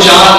4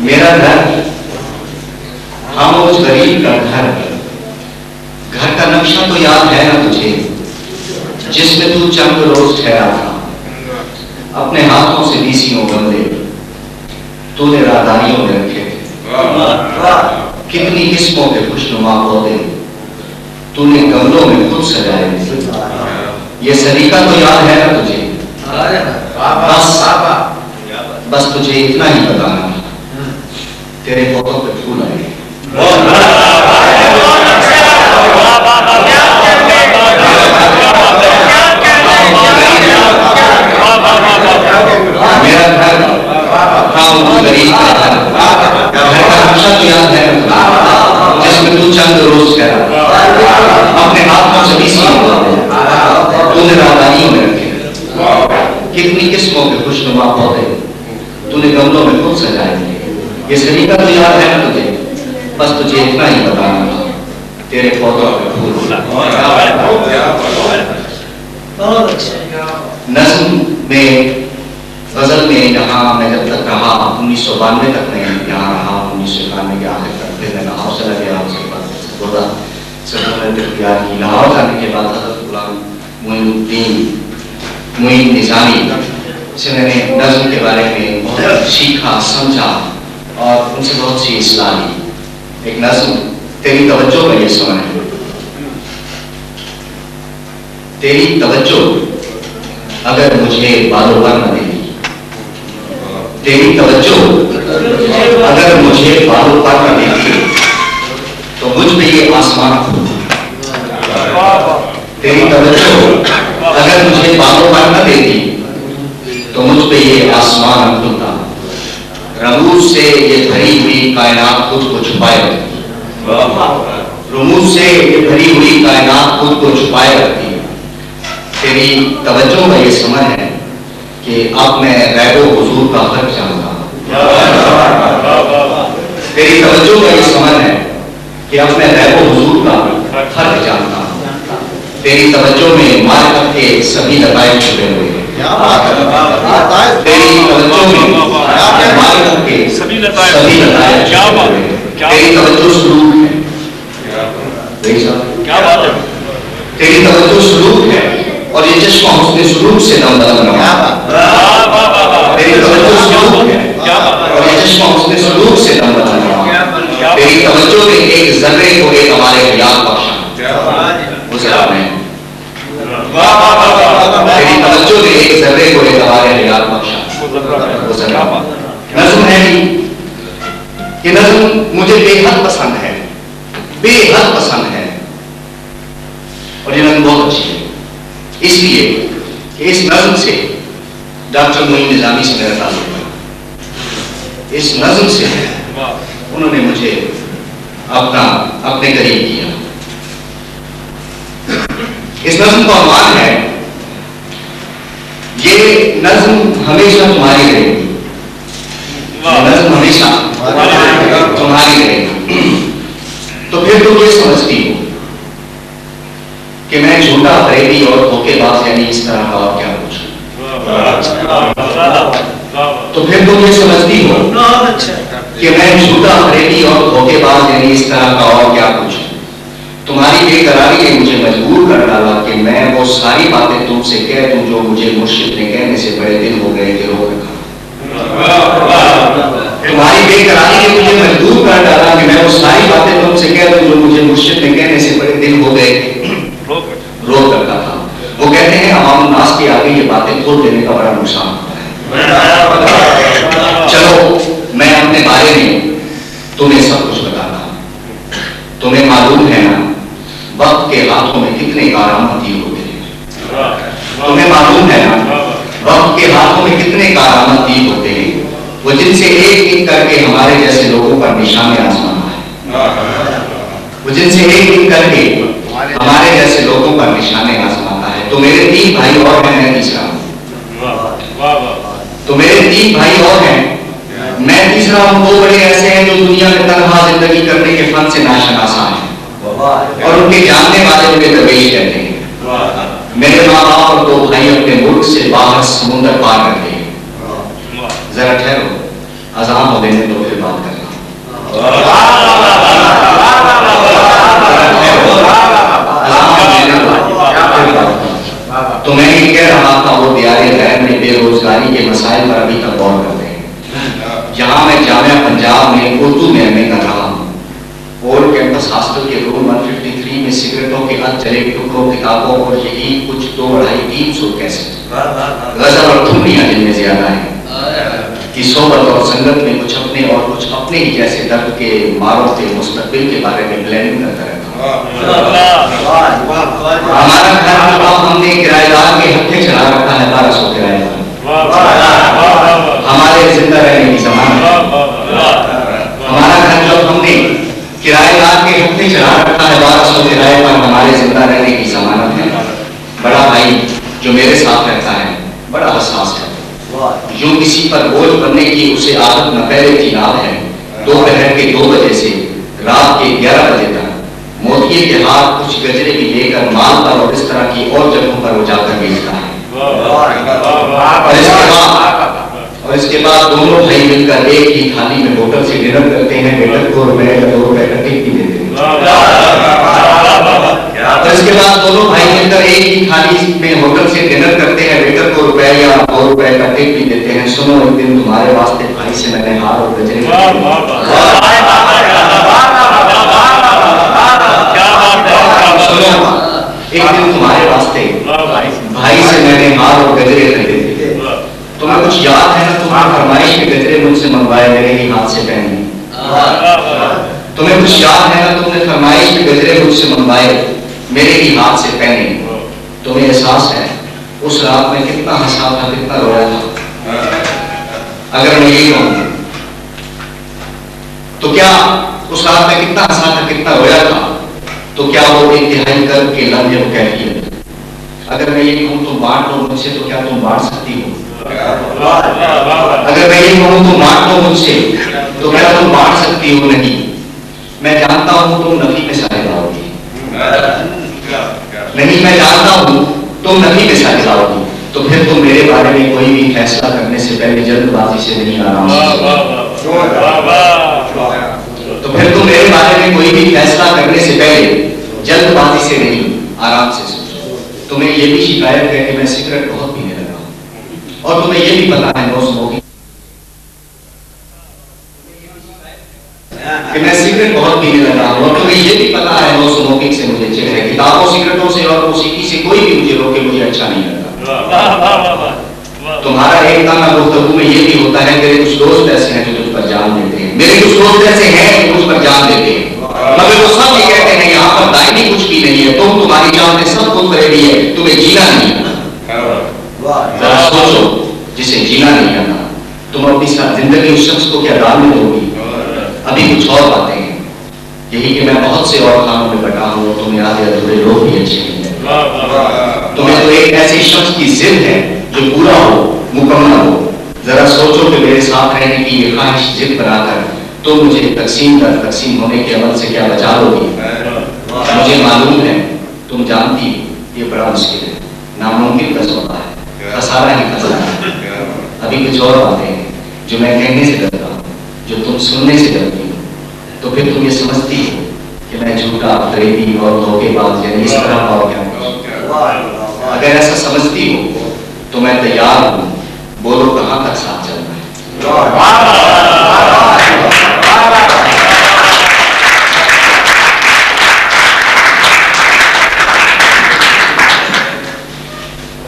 میرا گھر خاموش غریب کا گھر، گھر کا نقشہ تو یاد ہے نا تجھے، جس میں تو چند روز ٹھہرا تھا، اپنے ہاتھوں سے بیسیوں گملے تو نے راداریوں میں رکھے تھے، کتنی قسموں کے خوشنما پودے تو نے گملوں میں خود سجائے تھے، یہ سلیقہ تو یاد ہے نا تجھے، بس تجھے اتنا ہی بتانا تیرے پودوں پہ پھول آئے، میرا گھر خاموش غریب کا گھر، گھر کا نقشہ تو یاد ہے جس میں تو چند روز ٹھہرا، اپنے ہاتھوں سے بیسیوں تو نے راداریوں میں رکھے، کتنی قسموں کے خوشنما پودے تو نے گملوں میں خود سجائے تھے، یہ سلیقہ تو یاد ہے نا تجھے، بس تجھے اتنا ہی بتانا تیرے پودوں پہ پھول۔ نظم میں، غزل میں یہاں میں جب تک رہا 1992 تک میں یہاں رہا، 1991 کے آخر تک، پھر میں لاہور چلا گیا، اس کے بعد بولا سرکار نے اختیار کی، لاہور جانے کے بعد حضرت غلام معین نظامی سے میں نے نظم کے بارے میں بہت سیکھا سمجھا اور ان سے بہت سی اصلاح لی۔ ایک نظم تیری توجہ کا یہ سمجھ ہے، تیری توجہ اگر مجھے بالوں پر نہ دیتی، تیری توجہ اگر مجھے بالوں پر نہ دیتی تو مجھ پہ یہ آسمان کھلتا، تیری توجہ اگر مجھے بالوں پر نہ دیتی تو مجھ پہ یہ آسمان کھلتا، رموز سے یہ بھری ہوئی کائنات خود کو چھپائے رکھتی، رموز سے یہ بھری ہوئی کائنات خود کو چھپائے رکھتی، تیری توجہ کا یہ سمجھ ہے کہ اب میں غیب و حضور کا فرق جانتا ہوں، تیری توجہ کا یہ سمجھ ہے کہ اب میں غیب و حضور کا فرق جانتا ہوں، تیری توجہ میں معرفت کے سبھی لطائف چھپے ہوئے ہیں، تیری توجہ میں معرفت کے سبھی لطائف چھپے ہوئے ہیں، تیری توجہ سلوک ہے، تیری توجہ سلوک ہے اور یہ چشمہ حسن سلوک سے دم بدم رہا، تیری توجہ سلوک ہے اور یہ چشمہ حسن سلوک سے دم بدم رہا، تیری توجہ نے ایک ذرے کو ایک ہمارے خیال بخشا، وہ ذرا میں، تیری توجہ نے ایک ذرے کو ایک ہمارے خیال بخشا، وہ ذرا نظم ہے یہ نظم مجھے بے حد پسند ہے، بے حد پسند ہے، اور یہ نظم بہت اچھی ہے اس لیے کہ اس نظم سے ڈاکٹر معین نظامی سے میرا تعلق ہے، اس نظم سے انہوں نے مجھے اپنے قریب کیا، اس نظم کا عنوان ہے یہ نظم ہمیشہ تمہاری رہے گی، نظم ہمیشہ تمہاری رہے گی، تو پھر تم یہ سمجھتی ہو کہ میں جھوٹا فریبی اور دھوکے باز یعنی اس طرح کا اور کیا پوچھوں، تو پھر تم یہ سمجھتی ہو کہ میں جھوٹا فریبی اور دھوکے باز یعنی اس طرح کا اور کیا پوچھوں، تمہاری بے قراری نے مجھے مجبور کر ڈالا کہ میں وہ ساری باتیں تم سے کہہ دوں جو مجھے مرشد نے کہنے سے بڑے دن ہو گئے کہ روک رکھا، تمہاری بے قراری نے مجھے مجبور کر ڈالا کہ میں وہ ساری باتیں تم سے کہہ دوں جو مجھے مرشد نے کہنے سے بڑے دن ہو گئے روک رکھا تھا، وہ کہتے ہیں عوام الناس کے آگے یہ باتیں کھول دینے کا بڑا نقصان ہوتا ہے، چلو میں اپنے بارے میں تمہیں سب کچھ بتاتا ہوں، تمہیں معلوم ہے نا وقت کے ہاتھوں میں کتنے کارآمد تیر ہوتے ہیں، تمہیں معلوم ہے نا وقت کے ہاتھوں میں کتنے کارآمد تیر ہوتے ہیں، وہ جن سے ایک ایک کر کے ہمارے جیسے لوگوں پر نشان آزمانا ہے، وہ جن سے ایک ایک کر کے ہمارے جیسے لوگوں پر نشانے آزماتا ہے، تو میرے 3 بھائی اور ہیں، میں تیسرا ہوں، تو میرے 3 بھائی اور ہیں، میں تیسرا ہوں، 2 بڑے ایسے ہیں جو دنیا میں تنہا زندگی کرنے کے فن سے ناشناسا ہیں اور ان کے جاننے والے ان کے درویش کہتے ہیں، میرے ماں باپ اور 2 بھائی اپنے ملک سے باہر سمندر پار کرتے ہیں، ذرا ٹھہرو اذان ہو دینے تو پھر بات کرنا. تو میں یہ کہہ رہا تھا وہ دیار غیر میں بے روزگاری کے مسائل پر ابھی تک غور کرتے ہیں. جہاں میں جامعہ پنجاب میں اردو میں ایم اے کر رہا ہوں، اولڈ کیمپس ہاسٹل کے روم 153 میں سگریٹوں کے ہاتھ چلے ٹکڑوں کتابوں اور یہی کچھ 2-250-300 کیسٹ غزل اور دھنیاں جن میں زیادہ ہیں کی صحبت اور سنگت میں کچھ اپنے اور کچھ اپنے ہی جیسے درد کے ماروں کے مستقبل کے بارے میں پلاننگ کرتا رہتا ہوں. ہمارا گھر جو ہم نے کرایہ دار کے ہتھے چلا رکھا ہے 1200 کرایہ دار ہمارے زندہ رہنے کی ضمانت. ہمارا گھر جو ہم نے کرایہ دار کے ہتھے چلا رکھا ہے 1200 کرایہ پر ہمارے زندہ رہنے کی ضمانت ہے. بڑا بھائی جو میرے ساتھ رہتا ہے بڑا حساس ہے. جو کسی پر بوجھ بننے کی اسے عادت نہ پہلے کی یاد ہے. دوپہر کے 2 بجے سے رات کے 11 بجے تک موتیے کے ہاتھ کچھ گجرے بھی لے کر مال پر اور اس طرح کی اور جگہوں پر وہ جا کر بیچتا ہے. اور اس کے بعد دونوں بھائی مل کر ایک ہی تھالی میں ہوٹل سے ڈنر کرتے ہیں. ویٹر کو روپے کا 2 روپے کا ٹپ بھی دیتے ہیں. اور اس کے بعد دونوں بھائی مل کر ایک ہی تھالی میں ہوٹل سے ڈنر کرتے ہیں. ویٹر کو روپے یا 2 روپے کا ٹپ بھی دیتے ہیں. سنو ایک دن تمہارے واسطے بھائی سے میں نے ہار اور گجرے ایک دن تمہارے واسطے بھائی سے میں نے ہار اور گجرے خریدے. تمہیں کچھ یاد ہے نا تم نے فرمائش کے گجرے مجھ سے منگوائے میرے ہی ہاتھ سے پہنے. تمہیں کچھ یاد ہے نا تم نے فرمائش کے گجرے مجھ سے منگوائے میرے ہی ہاتھ سے پہنے. تمہیں احساس ہے اس رات میں کتنا ہنسا تھا کتنا رویا تھا. اگر میں یہی کہوں تو کیا اس رات میں کتنا ہنسا تھا کتنا رویا تھا تو کیا وہ انتہائی کر کے لمحے وہ کیفیت. اگر میں یہ کہوں تم بانٹ لو مجھ سے تو کیا تم بانٹ سکتی ہو. اگر میں یہ کہوں تم بانٹ لو مجھ سے تو کیا تم بانٹ سکتی ہو. نہیں، میں جانتا ہوں تم نفی میں سائے لاؤ گی. نہیں، میں جانتا ہوں تم نفی میں سائے لاؤ گی. تو پھر تم میرے بارے میں کوئی بھی فیصلہ کرنے سے پہلے جلد بازی سے نہیں آرام سے تو پھر تم میرے بارے میں کوئی بھی فیصلہ کرنے سے پہلے جلد بازی سے نہیں آرام سے سوچو. تمہیں یہ بھی شکایت ہے کہ میں سگریٹ بہت پینے لگا ہوں اور تمہیں یہ بھی پتا ہے نو اسموکنگ کہ میں سگریٹ بہت پینے لگا ہوں اور تمہیں یہ بھی پتا ہے نو اسموکنگ سے مجھے چڑ ہے. کتابوں سگریٹوں سے اور موسیقی سے کوئی بھی مجھے روکے مجھے اچھا نہیں لگتا. تمہارا ایک کام گفتگو میں یہ بھی ہوتا ہے میرے کچھ دوست ایسے ہیں جو تجھ پر جان دیتے ہیں. میرے کچھ دوست ایسے ہیں جو مجھ پر جان دیتے ہیں مگر وہ سب یہ کہتے ہیں یہاں پر دائمی کچھ بھی نہیں ہے. تمہاری جان میں سب کچھ فریبی ہے. تمہیں جینا نہیں ہے. ذرا سوچو جسے جینا نہیں آتا تم اپنی زندگی اس شخص کو کیا ڈالنے دو گی. ابھی کچھ اور باتیں ہیں. یہی کہ میں بہت سے اور کاموں میں بٹا ہوں اور تمہیں آدھے ادھورے لوگ بھی اچھے نہیں ہیں. تمہیں تو ایک ایسی شخص کی ضد ہے جو پورا ہو مکمل ہو. ذرا سوچو کہ میرے ساتھ رہنے کی یہ خواہش ضد بنا کر تم مجھے تقسیم در تقسیم ہونے کے عمل سے کیا بچا لو گی. مجھے معلوم ہے تم جانتی یہ بڑا مشکل ہے. ناممکن کا سودا ہے. خسارہ ہی خسارہ ہے. ابھی کچھ اور باتیں ہیں جو میں کہنے سے ڈرتا ہوں جو تم سننے سے ڈرتی ہو. تو پھر تم یہ سمجھتی ہو کہ میں جھوٹا فریبی اور دھوکے باز یعنی اس طرح کا اور کیا. اگر ایسا سمجھتی ہو تو میں تیار ہوں. بولو کہاں تک ساتھ چلنا ہے.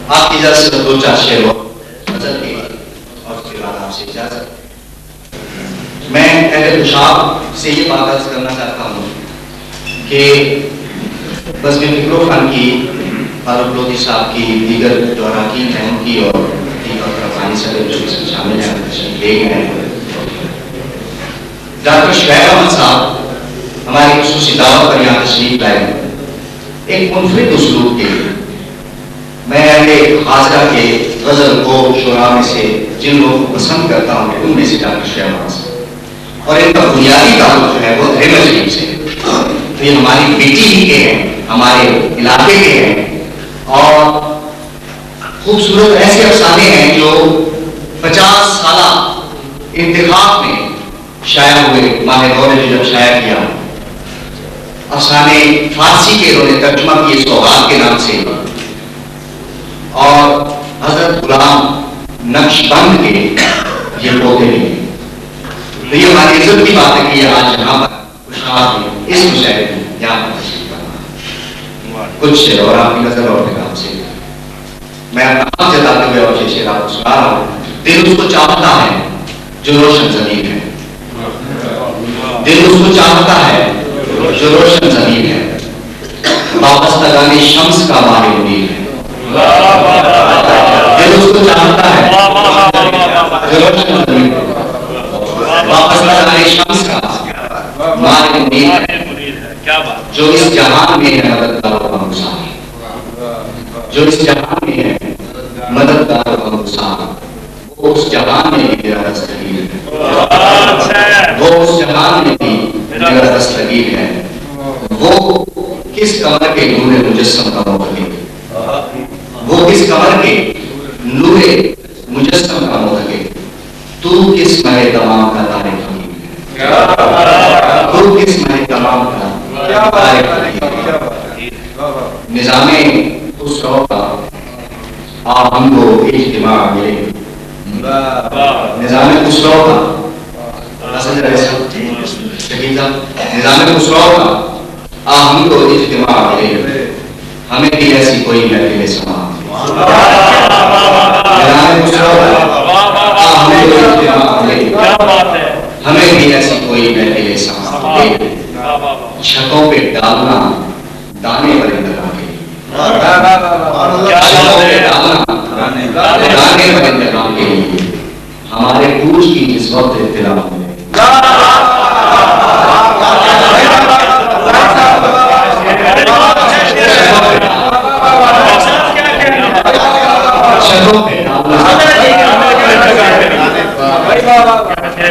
آپ کی اجازت سے 2-4 شعر غزل کے اور اس کے بعد آپ سے اجازت. میں اہل خوشاب سے یہ بات عرض کرنا چاہتا ہوں کہ بس میں فکر و فن کی فاروق لودھی صاحب کی دیگر جو اراکین ہیں ان کی اور رفانی صاحب جو اس میں شامل ہیں تشریف لے گئے ہیں. ڈاکٹر شعیب احمد صاحب ہماری خصوصی دعوت پر یہاں تشریف لائے. ایک منفرد اسلوب کے میں اہل حاضرہ کے غزل کو شعراء میں سے جن لوگوں کو پسند کرتا ہوں ان میں سے ڈاکٹر شعیب احمد صاحب اور ان کا بنیادی تعلق جو ہے وہ احمد شریف سے. تو یہ ہماری بیٹی ہی کے ہیں ہمارے علاقے کے ہیں اور خوبصورت ایسے افسانے ہیں جو 50 سالہ انتخاب میں شائع ہوئے ماہ دور نے جب شائع کیا، افسانے فارسی کے انہوں نے ترجمہ کیے سوغات کے نام سے، اور حضرت غلام نقش بند کے یہ پودے ہیں. تو یہ ہماری عزت کی بات ہے کہ یہ آج یہاں پر خوشحال ہے اس مشاعرے میں یہاں پر تشریف فرما. کچھ شعر اور آپ کی نظر اور نگاہ سے میں اپنا حق جتاتے ہوئے اور یہ شعر آپ کو سنا رہا ہوں. دل اس کو چاہتا ہے جو روشن ضمیر ہے، دل اس کو چاہتا ہے جو روشن ضمیر ہے، وابستگان شمس کا ماہ منیر ہے. دل اس کو چاہتا ہے جو روشن ضمیر ہے، وابستگان شمس کا ماہ منیر ہے، جو اس جہان میں ہے مددگار و ہمسائے، جو اس جہان میں ہے مددگار و ہمسائے، وہ اس جہان میں بھی میرا دستگیر ہے، وہ اس جہان میں بھی میرا دستگیر ہے. وہ کس قمر کے نور مجسم کا محقق، وہ کس قمر کے نور مجسم کا محقق، تو کس مہ تمام کا تارے فقیر ہے، تو کس مہ تمام کا تارے فقیر ہے. نظام خسرو کا آ ہم کو اجتماع ملے، نظام خسرو کا نظام خسرو کا آ ہم کو اجتماع ملے، ہمیں بھی ایسی کوئی محفل سما. نظام خسرو کا آ ہم کو اجتماع ملے، ہمیں بھی ایسی کوئی محفل سما. چھتوں پہ ڈالنا دانے پرندگاں کے لیے، چھتوں پہ ڈالنا دانے پرندگاں کے لیے، ہمارے کوچ کی جس وقت اطلاع ہوئے.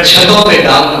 چھتوں پہ ڈالنا